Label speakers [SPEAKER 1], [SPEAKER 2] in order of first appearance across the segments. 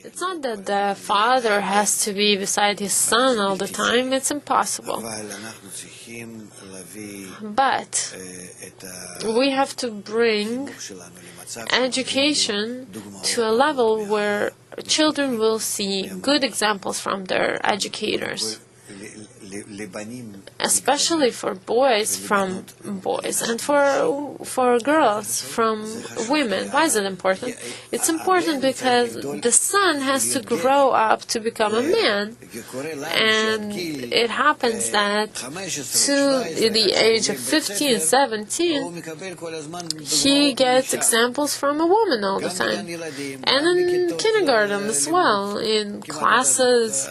[SPEAKER 1] It's not that the father has to be beside his son all the time. It's impossible. But we have to bring education to a level where children will see good examples from their educators, especially for boys from boys and for girls from women. Why is it important? It's important because the son has to grow up to become a man, and it happens that to the age of 15, 17, he gets examples from a woman all the time, and in kindergarten as well, in classes.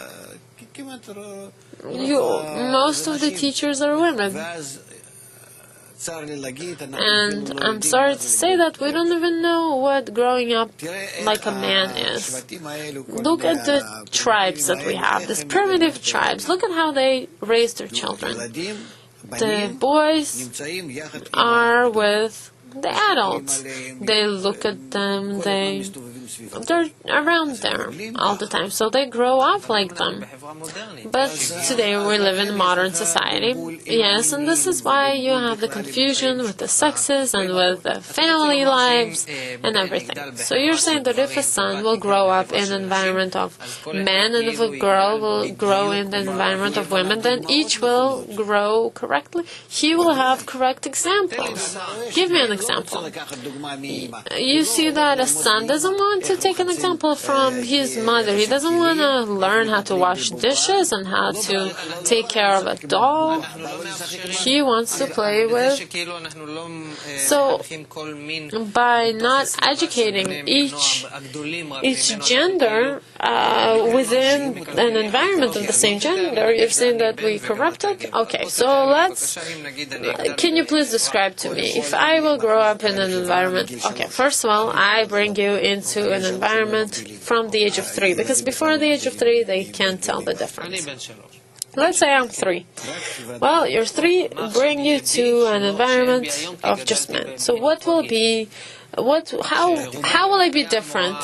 [SPEAKER 1] Most of the teachers are women. And I'm sorry to say that we don't even know what growing up like a man is. Look at the tribes that we have, these primitive tribes. Look at how they raise their children. The boys are with the adults. They look at them, they're around there all the time, so they grow up like them. But today we live in a modern society, yes, and this is why you have the confusion with the sexes and with the family lives and everything. So you're saying that if a son will grow up in an environment of men and if a girl will grow in the environment of women, then each will grow correctly. He will have correct examples. Give me an example. You see that a son doesn't want to take an example from his mother. He doesn't want to learn how to wash dishes and how to take care of a doll. He wants to play with. So, by not educating each gender within an environment of the same gender, you're saying that we corrupt it? Okay, so can you please describe to me, if I will grow up in an environment, okay, first of all, I bring you into an environment from the age of 3, because before the age of 3, they can't tell the difference. Let's say I'm 3. Well, you're 3, bring you to an environment of just men. So what will be, how will I be different?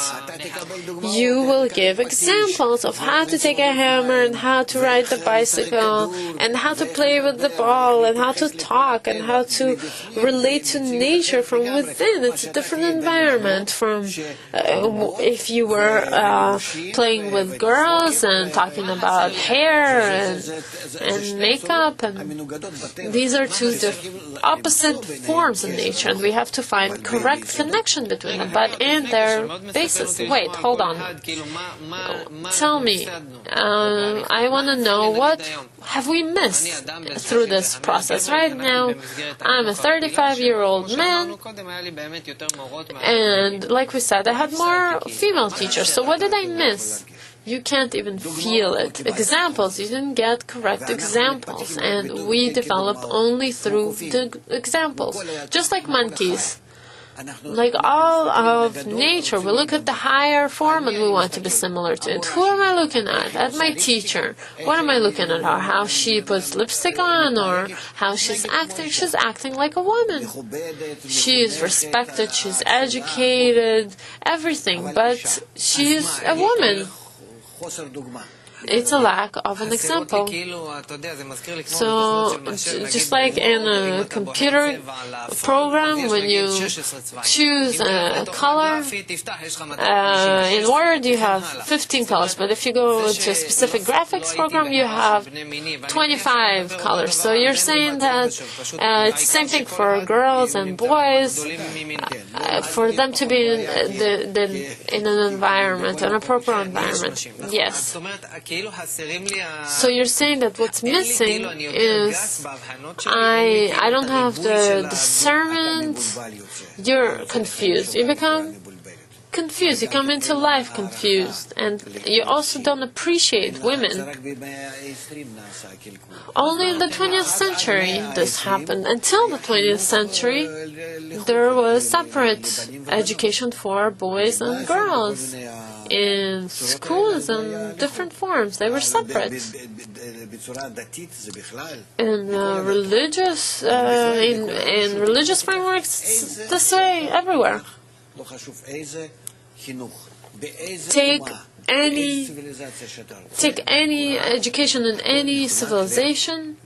[SPEAKER 1] You will give examples of how to take a hammer and how to ride the bicycle and how to play with the ball and how to talk and how to relate to nature from within. It's a different environment from if you were playing with girls and talking about hair and makeup. And these are two opposite forms of nature, and we have to find correct connection between them, but in their basis. Wait, hold on. Tell me, I want to know what have we missed through this process. Right now, I'm a 35-year-old man, and like we said, I had more female teachers, so what did I miss? You can't even feel it. Examples, you didn't get correct examples, and we develop only through the examples, just like monkeys. Like all of nature, we look at the higher form and we want to be similar to it. Who am I looking at? At my teacher. What am I looking at her? How she puts lipstick on or how she's acting? She's acting like a woman. She is respected, she's educated, everything, but she's a woman. It's a lack of an example. So, just like in a computer program, when you choose a color, in Word you have 15 colors, but if you go to a specific graphics program, you have 25 colors. So you're saying that it's the same thing for girls and boys, for them to be in an environment, an appropriate environment. Yes. So you're saying that what's missing is I don't have the discernment. You're confused. You become confused. You come into life confused. And you also don't appreciate women. Only in the 20th century this happened. Until the 20th century, there was separate education for boys and girls. In schools and different forms, they were separate. In religious frameworks, it's this way everywhere. take any education in any civilization,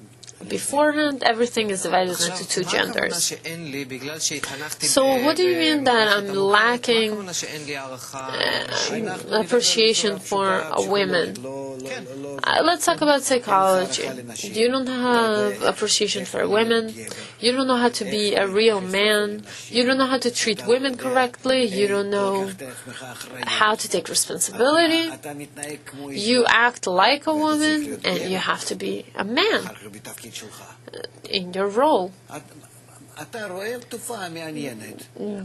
[SPEAKER 1] beforehand, everything is divided into two genders. So what do you mean that I'm lacking appreciation for women? Let's talk about psychology. You don't have appreciation for women. You don't know how to be a real man. You don't know how to treat women correctly. You don't know how to take responsibility. You act like a woman, and you have to be a man in your role.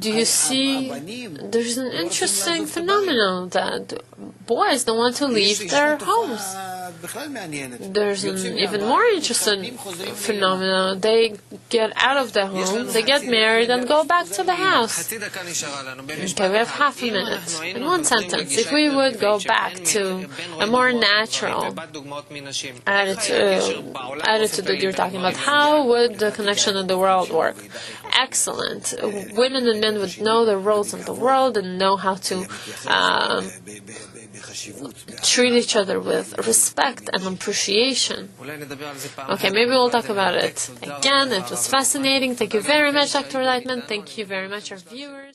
[SPEAKER 1] Do you see there's an interesting phenomenon that boys don't want to leave their homes? There's an even more interesting phenomenon. They get out of their home, they get married and go back to the house. Okay, we have half a minute. In one sentence, if we would go back to a more natural attitude that you're talking about, how would the connection in the world work? Excellent. Women and men would know their roles in the world and know how to treat each other with respect and appreciation. Okay, maybe we'll talk about it again. It was fascinating. Thank you very much, Dr. Lightman. Thank you very much, our viewers.